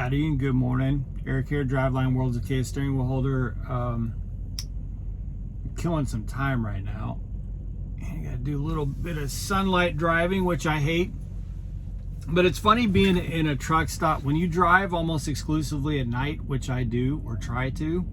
Howdy and good morning. Eric here, Driveline World's okay steering wheel holder. Killing some time right now. And I gotta do a little bit of sunlight driving, which I hate. But it's funny being in a truck stop. When you drive almost exclusively at night, which I do or try to,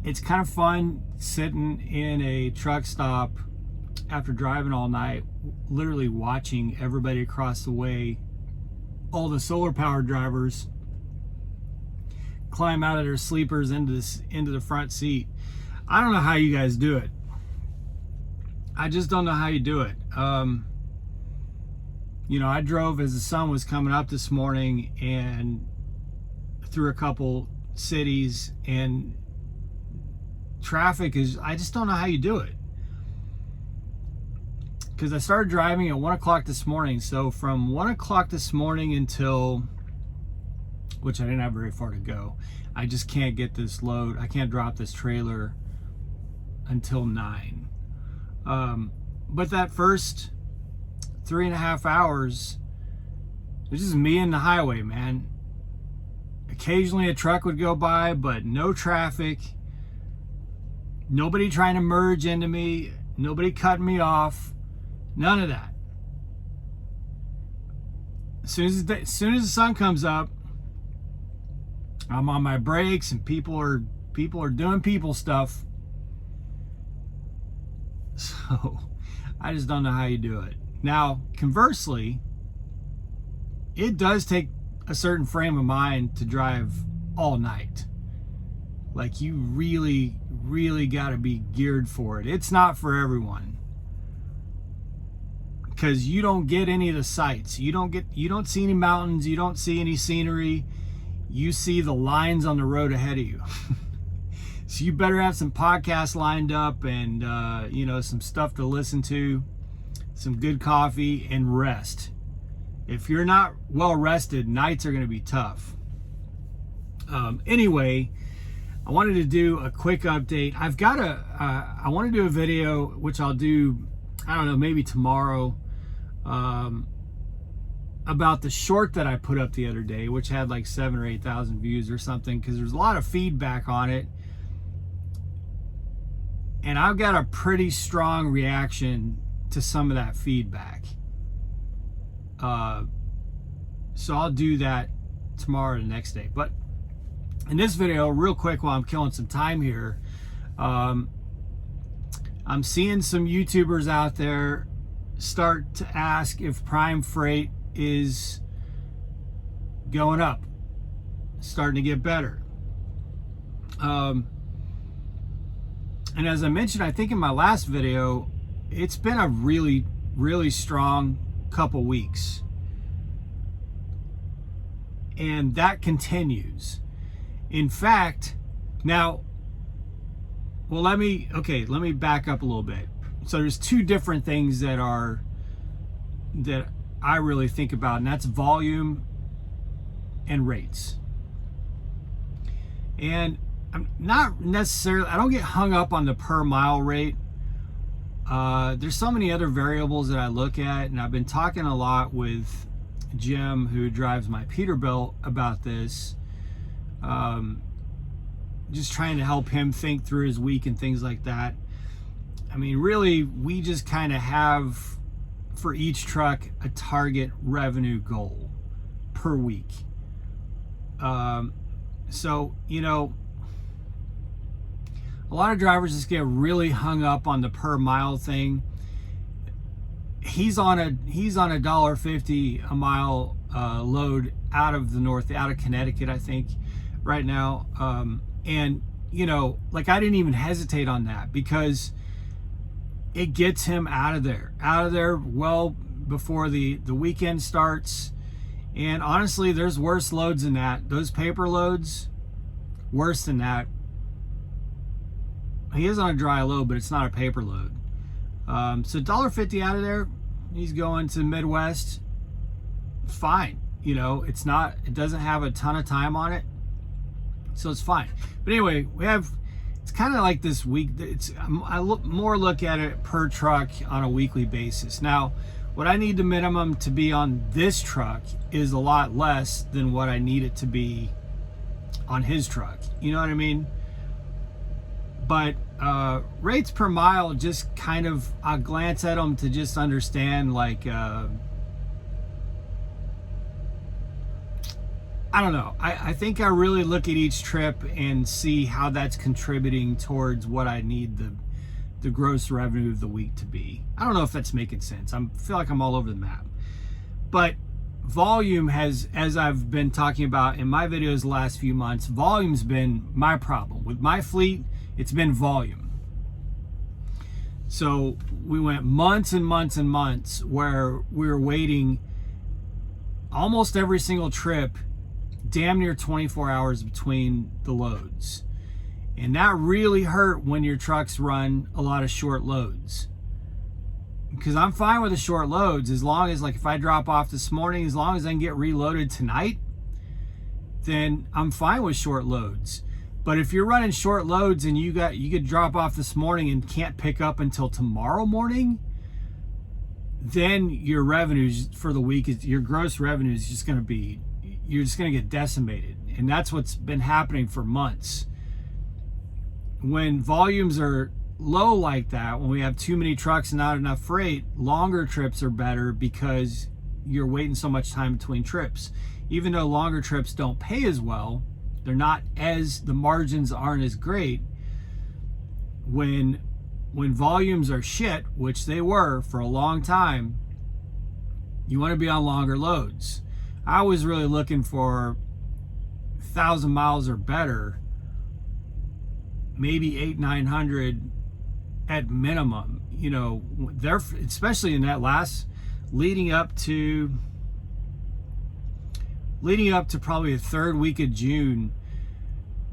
it's kind of fun sitting in a truck stop after driving all night, literally watching everybody across the way, all the solar powered drivers, climb out of their sleepers into the front seat. I don't know how you guys do it. I just don't know how you do it. You know, I drove as the sun was coming up this morning and through a couple cities, and traffic is, I just don't know how you do it. Because I started driving at 1 o'clock this morning. So from 1 o'clock this morning until, which I didn't have very far to go, I just can't get this load. I can't drop this trailer until 9. But that first 3.5 hours, this is me and the highway, man. Occasionally a truck would go by, but no traffic. Nobody trying to merge into me. Nobody cutting me off. None of that. As soon as the sun comes up, I'm on my brakes, and people are doing people stuff. So I just don't know how you do it. Now, conversely, it does take a certain frame of mind to drive all night. Like, you really, really got to be geared for it. It's not for everyone. Because you don't get any of the sights. You don't see any mountains. You don't see any scenery. You see the lines on the road ahead of you. So you better have some podcasts lined up and you know, some stuff to listen to, some good coffee, and rest. If you're not well rested, nights are going to be tough. Anyway, I wanted to do a quick update. I want to do a video, which I'll do, I don't know, maybe tomorrow, about the short that I put up the other day, which had like 7,000 or 8,000 views or something, because there's a lot of feedback on it. And I've got a pretty strong reaction to some of that feedback. So I'll do that tomorrow or the next day. But in this video, real quick, while I'm killing some time here, I'm seeing some YouTubers out there start to ask if prime freight is going up, starting to get better. And as I mentioned, I think in my last video, it's been a really, really strong couple weeks. And that continues. In fact, now, well, let me back up a little bit. So there's two different things that I really think about, and that's volume and rates. And I'm not necessarily, I don't get hung up on the per mile rate. There's so many other variables that I look at, and I've been talking a lot with Jim, who drives my Peterbilt, about this. Just trying to help him think through his week and things like that. I mean, really, we just kind of have, for each truck, a target revenue goal per week. So, you know, a lot of drivers just get really hung up on the per mile thing. He's on a $1.50 a mile load out of Connecticut, I think, right now. And you know, like, I didn't even hesitate on that, because it gets him out of there well before the weekend starts. And honestly, there's worse loads than that. Those paper loads, worse than that. He is on a dry load, but it's not a paper load. So $1.50 out of there, he's going to Midwest, fine. You know, it doesn't have a ton of time on it, so it's fine. But anyway, it's kind of like this week. I look at it per truck on a weekly basis. Now, what I need the minimum to be on this truck is a lot less than what I need it to be on his truck. You know what I mean? But rates per mile, just kind of, I glance at them to just understand, like, I don't know. I think I really look at each trip and see how that's contributing towards what I need the gross revenue of the week to be. I don't know if that's making sense. I feel like I'm all over the map. But volume has, as I've been talking about in my videos the last few months, volume's been my problem. With my fleet, it's been volume. So we went months and months and months where we were waiting almost every single trip, damn near 24 hours between the loads. And that really hurt when your trucks run a lot of short loads. Because I'm fine with the short loads as long as, like, if I drop off this morning, as long as I can get reloaded tonight, then I'm fine with short loads. But if you're running short loads and you could drop off this morning and can't pick up until tomorrow morning, then your revenues for the week, your gross revenue is just going to be, you're just going to get decimated. And that's what's been happening for months. When volumes are low like that, when we have too many trucks and not enough freight, longer trips are better because you're waiting so much time between trips. Even though longer trips don't pay as well, they're not as, the margins aren't as great. When volumes are shit, which they were for a long time, you want to be on longer loads. I was really looking for 1,000 miles or better, maybe 800-900 at minimum. You know, there, especially in that last, leading up to probably the third week of June,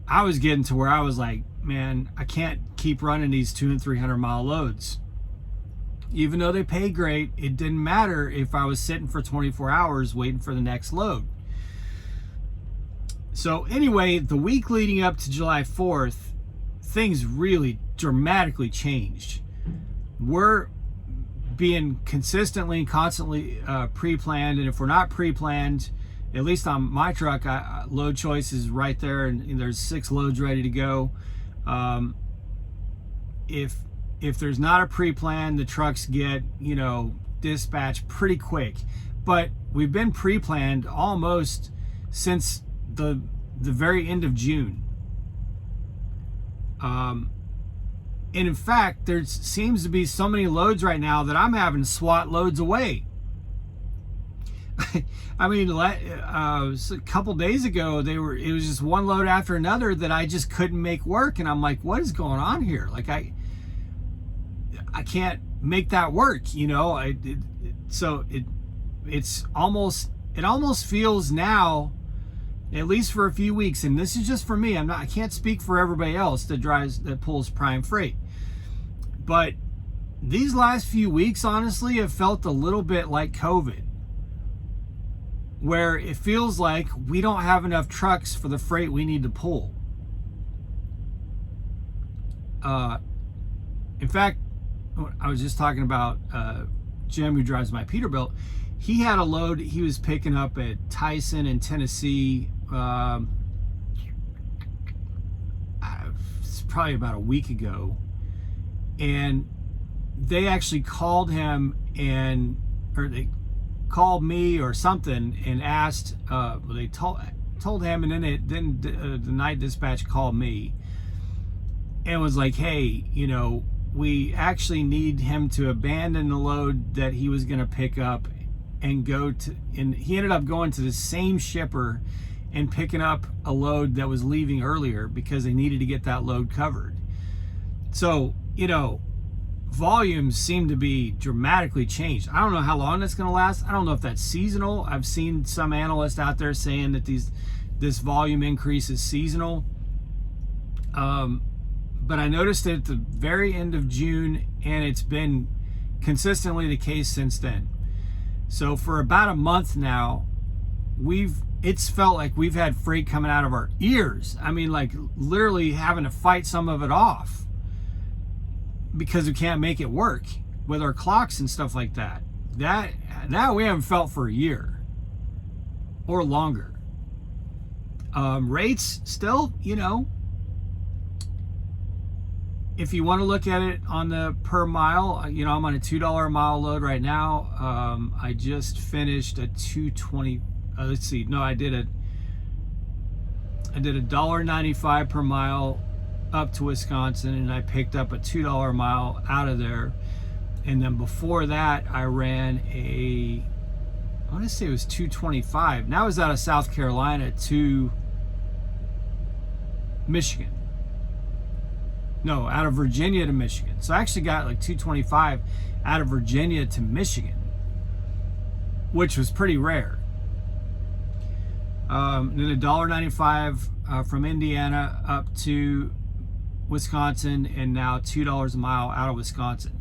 I was getting to where I was like, man, I can't keep running these 200 and 300 mile loads. Even though they pay great, it didn't matter if I was sitting for 24 hours waiting for the next load. So anyway, the week leading up to July 4th, things really dramatically changed. We're being consistently and constantly pre-planned, and if we're not pre-planned, at least on my truck, load choice is right there, and there's 6 loads ready to go. If there's not a pre-plan, the trucks get, you know, dispatched pretty quick. But we've been pre-planned almost since the very end of June. And in fact, there seems to be so many loads right now that I'm having to swat loads away. I mean, a couple days ago, it was just one load after another that I just couldn't make work, and I'm like, what is going on here? Like, I can't make that work, you know. It almost feels now, at least for a few weeks, and this is just for me, I can't speak for everybody else that pulls prime freight, but these last few weeks honestly have felt a little bit like COVID, where it feels like we don't have enough trucks for the freight we need to pull. In fact, I was just talking about Jim, who drives my Peterbilt. He had a load he was picking up at Tyson in Tennessee. It's probably about a week ago, and they actually called him or they called me or something and asked. They told him, and then the night dispatch called me and was like, "Hey, you know, we actually need him to abandon the load that he was going to pick up and go to," and he ended up going to the same shipper and picking up a load that was leaving earlier because they needed to get that load covered. So, you know, volumes seem to be dramatically changed. I don't know how long that's going to last. I don't know if that's seasonal. I've seen some analysts out there saying that this volume increase is seasonal. But I noticed it at the very end of June, and it's been consistently the case since then. So for about a month now, it's felt like we've had freight coming out of our ears. I mean, like literally having to fight some of it off because we can't make it work with our clocks and stuff like that. that we haven't felt for a year or longer. Rates still, you know, if you want to look at it on the per mile, you know, I'm on a $2 a mile load right now. I just finished a 220. Let's see. No, I did $1.95 per mile up to Wisconsin, and I picked up a $2 a mile out of there. And then before that, I ran I want to say it was 225. Now I was out of South Carolina to Michigan. No, out of Virginia to Michigan. So I actually got like 225 out of Virginia to Michigan, which was pretty rare. Then $1.95 from Indiana up to Wisconsin, and now $2 a mile out of Wisconsin.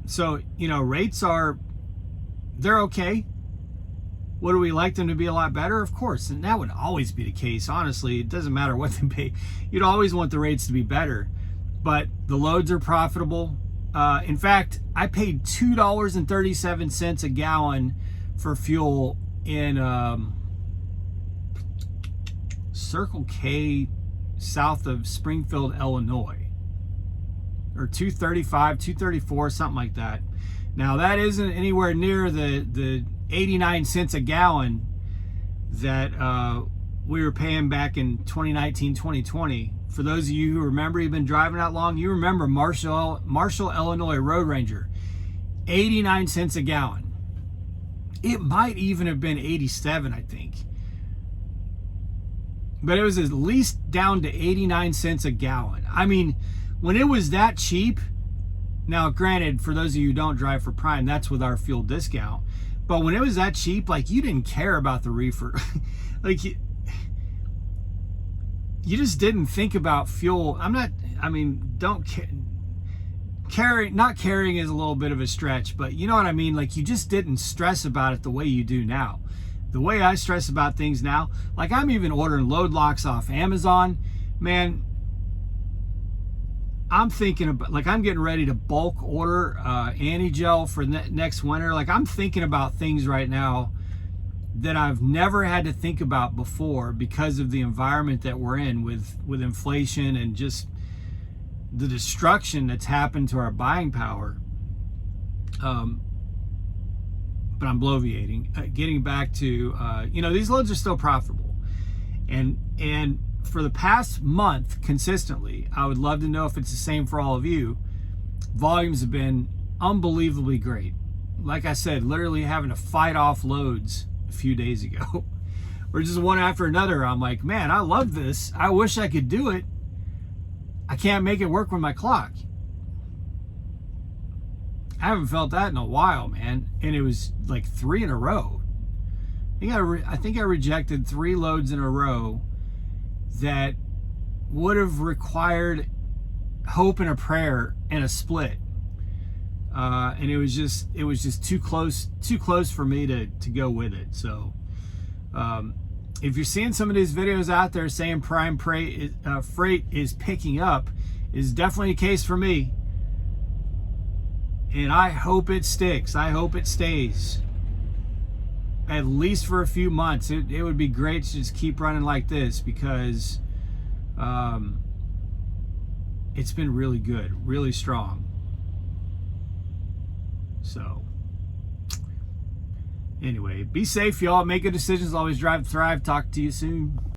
So, you know, rates they're okay. Would we like them to be a lot better? Of course, and that would always be the case. Honestly, it doesn't matter what they pay. You'd always want the rates to be better, but the loads are profitable. In fact, I paid $2.37 a gallon for fuel in Circle K south of Springfield, Illinois, or 235, 234, something like that. Now that isn't anywhere near the 89 cents a gallon that we were paying back in 2019, 2020. For those of you who remember, you've been driving that long, you remember Marshall, Illinois Road Ranger, 89 cents a gallon. It might even have been 87, I think. But it was at least down to 89 cents a gallon. I mean, when it was that cheap, now granted, for those of you who don't drive for Prime, that's with our fuel discount. But when it was that cheap, like, you didn't care about the reefer. Like, you just didn't think about fuel. Not caring is a little bit of a stretch, but you know what I mean? Like, you just didn't stress about it the way you do now. The way I stress about things now, like, I'm even ordering load locks off Amazon. Man, I'm thinking about, like, I'm getting ready to bulk order anti-gel for next winter. Like, I'm thinking about things right now that I've never had to think about before because of the environment that we're in with inflation and just the destruction that's happened to our buying power. But I'm bloviating. Getting back to, you know, these loads are still profitable. And for the past month, consistently, I would love to know if it's the same for all of you. Volumes have been unbelievably great. Like I said, literally having to fight off loads a few days ago. Or just one after another. I'm like, man, I love this. I wish I could do it. I can't make it work with my clock. I haven't felt that in a while, man. And it was like 3 in a row. I think I rejected 3 loads in a row that would have required hope and a prayer and a split. And it was just too close for me to go with it. So if you're seeing some of these videos out there saying Prime freight is picking up, is definitely a case for me. And I hope it sticks. I hope it stays. At least for a few months. It would be great to just keep running like this, because it's been really good, really strong. So anyway, be safe, y'all. Make good decisions. Always drive, thrive. Talk to you soon.